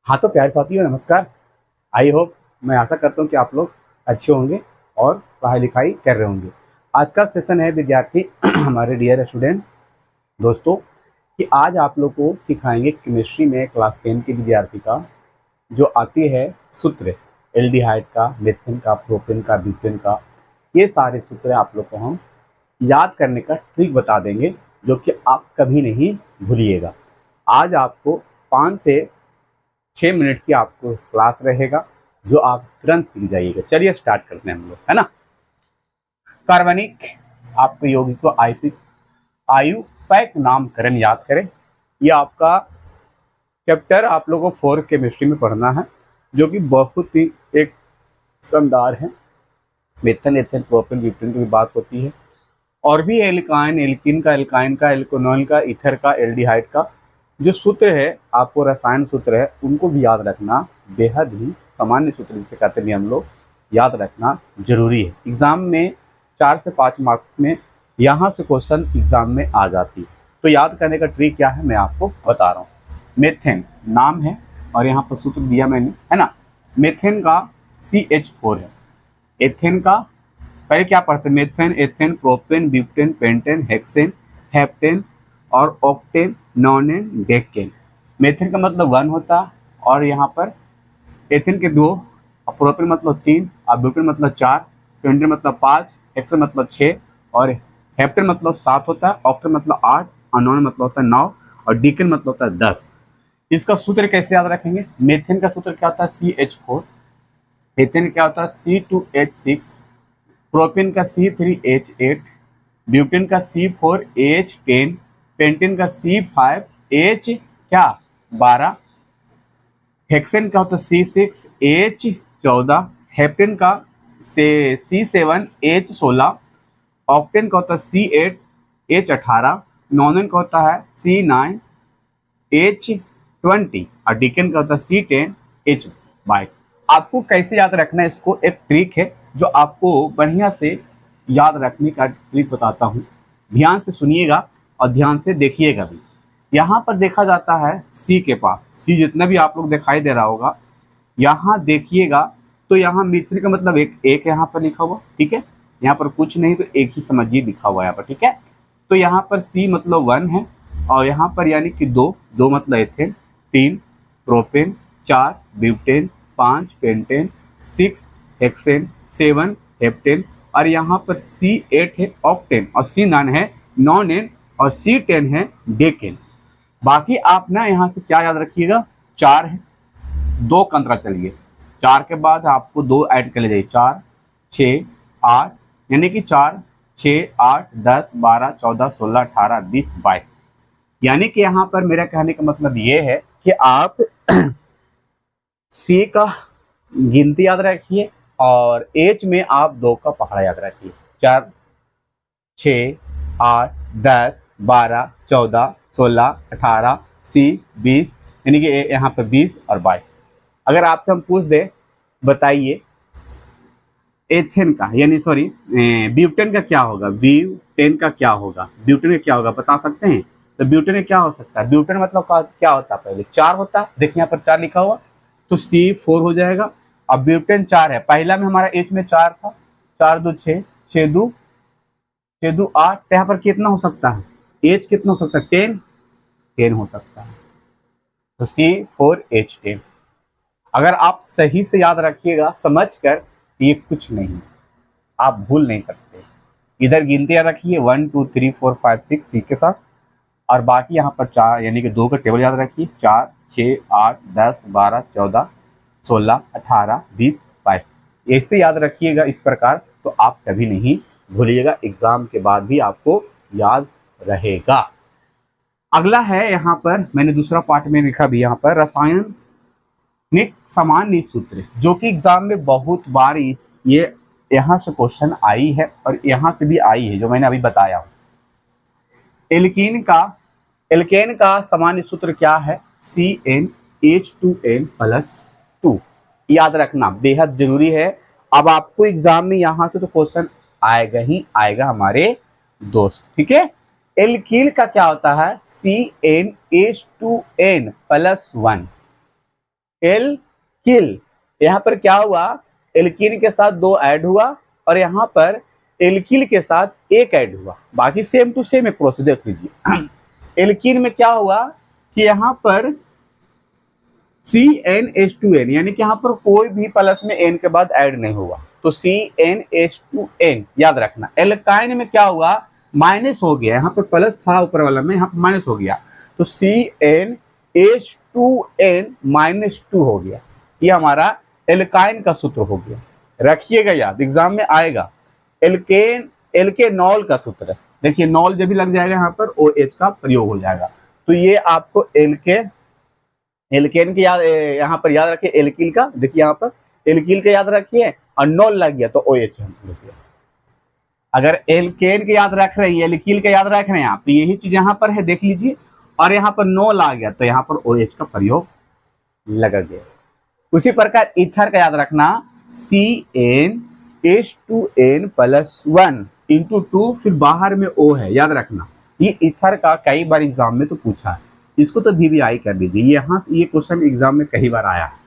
हाँ तो प्यारे साथियों नमस्कार। आई होप, मैं आशा करता हूँ कि आप लोग अच्छे होंगे और पढ़ाई लिखाई कर रहे होंगे। आज का सेशन है विद्यार्थी हमारे डियर स्टूडेंट दोस्तों कि आज आप लोग को सिखाएंगे केमिस्ट्री में क्लास 10 के विद्यार्थी का जो आती है सूत्र एल्डिहाइड का, मेथेन का, प्रोपेन का, ब्यूटेन का। ये सारे सूत्र आप लोग को हम याद करने का ट्रिक बता देंगे जो कि आप कभी नहीं भूलिएगा। आज आपको 5 से 6 मिनट की आपको क्लास रहेगा जो आप तुरंत सीख जाइएगा। चलिए स्टार्ट करते हैं हम लोग, है ना। कार्बनिक आपको यौगिक को आयुपैक नामकरण याद करें। ये आपका चैप्टर आप लोगों को 4 केमिस्ट्री में पढ़ना है जो कि बहुत ही एक शानदार है। मेथेन, एथेन, प्रोपेन, ब्यूटेन की बात होती है और भी एल्काइन, एल्किन का, एल्काइन का, एल्कोनॉल का, ईथर का, एल्डिहाइड का जो सूत्र है, आपको रसायन सूत्र है, उनको भी याद रखना बेहद ही सामान्य सूत्र जिसे कहते हैं हम लोग, याद रखना जरूरी है। एग्जाम में 4 से 5 मार्क्स में यहाँ से क्वेश्चन एग्जाम में आ जाती है। तो याद करने का ट्रिक क्या है मैं आपको बता रहा हूँ। मेथेन नाम है और यहाँ पर सूत्र दिया मैंने, है ना। मेथेन का CH4 है। एथेन का पहले क्या पढ़ते हैं? Methane, ethane, propane, butane, pentane, hexane, heptane और ऑक्टेन, नॉनेन, डेकेन। मेथेन का मतलब 1 होता है और यहाँ पर एथेन के 2, प्रोपेन मतलब 3, और ब्यूटेन मतलब 4, पेंटेन मतलब 5, हेक्सेन मतलब 6 और हेप्टेन मतलब 7 होता है, ऑक्टेन मतलब 8 और नॉनेन मतलब होता है 9 और डेकेन मतलब होता है 10। इसका सूत्र कैसे याद रखेंगे? मेथेन का सूत्र क्या होता है? CH4। एथेन क्या होता है? C2H6। प्रोपेन का C3H8, ब्यूटेन का C4H10, पेंटेन का C5H क्या 12, हेक्सेन का होता है C6H14, हेप्टेन का C7H16, ऑक्टेन का होता है C8H18, नॉनेन का होता है C9H20 और डिकेन का होता है C10H22। आपको कैसे याद रखना है इसको, एक ट्रिक है जो आपको बढ़िया से याद रखने का ट्रिक बताता हूँ। ध्यान से सुनिएगा और ध्यान से देखिएगा भी। यहाँ पर देखा जाता है C के पास, C जितना भी आप लोग दिखाई दे रहा होगा, यहाँ देखिएगा तो यहाँ मिथ्र का मतलब एक यहाँ पर लिखा हुआ, ठीक है। यहाँ पर कुछ नहीं तो एक ही समझिए लिखा हुआ यहाँ पर, ठीक है। तो यहाँ पर C मतलब 1 है और यहाँ पर यानी कि 2 मतलब ethane, 3 propane, 4 butane, 5 pentane, 6 hexane, 7 heptane और यहाँ पर C8 है ऑक्टेन और C9 है नॉनेन और C10 है डेकेन। बाकी आप ना यहाँ से क्या याद रखिएगा, 4 है, 2 का अंतरा चलिए, 4 के बाद आपको 2 ऐड कर ले जाइए, 4 6 8 यानी कि 4 6 8 10 12 14 16 18 20 22। यानी कि यहाँ पर मेरा कहने का मतलब ये है कि आप C का गिनती याद रखिए और H में आप 2 का पहाड़ा याद रखिए, 4 6 8 10 12 14 16 18 C 20 यानी कि यहाँ पर 20 और 22। अगर आपसे हम पूछ दे बताइए एथेन का यानी सॉरी ब्यूटेन का क्या होगा, ब्यूटेन का क्या होगा, ब्यूटेन का क्या होगा बता सकते हैं? तो ब्यूटेन में क्या हो सकता है? ब्यूटेन मतलब क्या होता है? पहले 4 होता है, देखिए यहाँ पर 4 लिखा हुआ तो C4 हो जाएगा। अब ब्यूटेन 4 है, पहला में हमारा H में 4 था, 4 2 6 6 2 8, तो यहाँ पर कितना हो सकता है? H कितना हो सकता है? 10 हो सकता है, तो C4H10। अगर आप सही से याद रखिएगा समझ कर, ये कुछ नहीं, आप भूल नहीं सकते। इधर गिनतियां रखिए 1 2 3 4 5 6 C के साथ और बाकी यहाँ पर 4 यानी कि 2 का टेबल याद रखिए, 4 6 8 10 12 14 16 18 20 22। ऐसे याद रखिएगा इस प्रकार, तो आप कभी नहीं भूलिएगा, एग्जाम के बाद भी आपको याद रहेगा। अगला है यहाँ पर मैंने दूसरा पार्ट में लिखा भी, यहाँ पर रसायन सामान्य सूत्र जो कि एग्जाम में बहुत बार ये यहाँ से क्वेश्चन आई है और यहाँ से भी आई है जो मैंने अभी बताया। एल्केन का सामान्य सूत्र क्या है? CnH2n+2। याद रखना बेहद जरूरी है। अब आपको एग्जाम में यहाँ से तो क्वेश्चन आएगा ही आएगा हमारे दोस्त, ठीक है। एल्कील का क्या होता है? CnH2n+1। एल्किल। यहाँ पर क्या हुआ, एल्कीन के साथ 2 ऐड हुआ और यहाँ पर एल्किल के साथ 1 ऐड हुआ। बाकी सेम टू सेम एक प्रोसीजर देख लीजिए। एल्कीन में क्या हुआ कि यहाँ पर CnH2n, यानी कि यहाँ पर कोई भी प्लस में n के बाद ऐड नहीं हुआ, तो CnH2n याद रखना। एल्काइन में क्या हुआ, माइनस हो गया, यहाँ पर प्लस था ऊपर वाला में, यहाँ पर माइनस हो गया, तो CnH2n -2 हो गया। ये हमारा एल्काइन का सूत्र हो गया, रखिएगा याद, एग्जाम में आएगा। एल्केनॉल का सूत्र है, देखिए नॉल जब भी लग जाएगा यहाँ पर OH का प्रयोग हो जाएगा, तो ये आपको एल्केन की याद यहाँ पर याद रखिए, एल्किल का देखिए यहाँ पर एल्किल का याद रखिए, और नॉल लग गया तो OH देखिए। अगर एल्केन के याद रख रहे हैं, एल्किल का याद रख रहे हैं आप, तो यही चीज यहाँ पर है, देख लीजिए, और यहाँ पर नॉल आ गया तो यहाँ पर OH का प्रयोग लग गया। उसी प्रकार ईथर का याद रखना, CnH2n +1 × 2, फिर बाहर में O है, याद रखना। ये ईथर का कई बार एग्जाम में तो पूछा है, इसको तो VVI कर दीजिए, यहाँ से ये क्वेश्चन एग्जाम में कई बार आया है।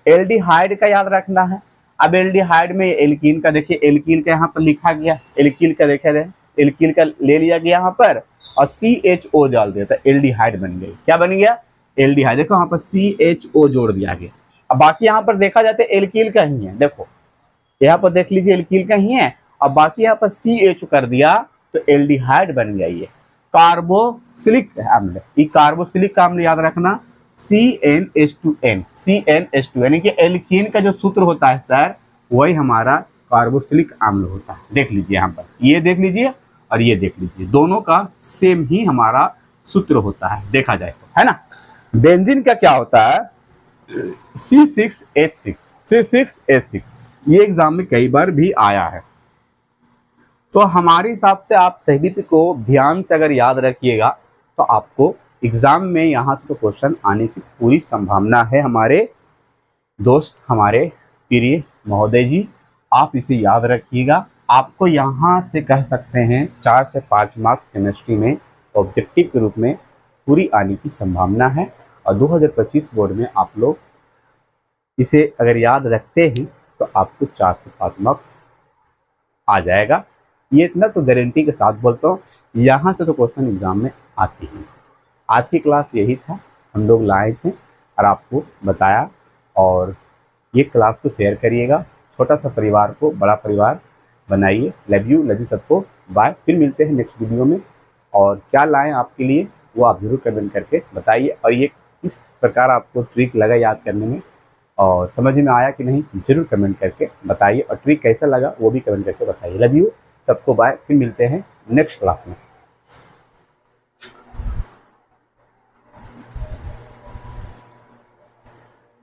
एल्डिहाइड का याद रखना है। अब एल्डिहाइड में एल्कीन का देखिए, एल्किल का यहाँ पर लिखा गया, एल्किल का देखे रहे, एल्किल का ले लिया गया यहाँ पर और CHO डाल दिया, तो एल्डिहाइड बन गई। क्या बन गया, एल्डिहाइड। देखो यहाँ पर CHO जोड़ दिया गया। अब बाकी यहाँ पर देखा जाता है एल्किल का ही है, देखो यहाँ पर देख लीजिए एल्किल का ही है, अब बाकी यहाँ पर CHO कर दिया तो एल्डिहाइड बन गया। ये कार्बोक्सिलिक अम्ल, ये कार्बोक्सिलिक अम्ल याद रखना, CnH2n, यानी कि एल्कीन का जो सूत्र होता है सर, वही हमारा कार्बोक्सिलिक अम्ल होता है। देख लीजिए यहाँ पर, ये देख लीजिए और ये देख लीजिए, दोनों का सेम ही हमारा सूत्र होता है देखा जाए तो, है ना। बेंजीन का क्या होता है, C6H6, ये एग्जाम में कई बार भी आया है। तो हमारे हिसाब से आप सभी को ध्यान से अगर याद रखिएगा तो आपको एग्जाम में यहाँ से तो क्वेश्चन आने की पूरी संभावना है। हमारे दोस्त, हमारे प्रिय महोदय जी, आप इसे याद रखिएगा। आपको यहाँ से कह सकते हैं 4 से 5 मार्क्स केमिस्ट्री में ऑब्जेक्टिव के रूप में पूरी आने की संभावना है, और 2025 बोर्ड में आप लोग इसे अगर याद रखते हैं तो आपको 4 से 5 मार्क्स आ जाएगा। ये इतना तो गारंटी के साथ बोलता हूँ, यहाँ से तो क्वेश्चन एग्जाम में आती है। आज की क्लास यही था, हम लोग लाए थे और आपको बताया, और ये क्लास को शेयर करिएगा, छोटा सा परिवार को बड़ा परिवार बनाइए। लव यू सबको, बाय। फिर मिलते हैं नेक्स्ट वीडियो में, और क्या लाएं आपके लिए वो आप जरूर कमेंट करके बताइए, और ये किस प्रकार आपको ट्रिक लगा याद करने में और समझ में आया कि नहीं, जरूर कमेंट करके बताइए, और ट्रिक कैसा लगा वो भी कमेंट करके बताइए। लव यू सबको, बाय। फिर मिलते हैं नेक्स्ट क्लास में।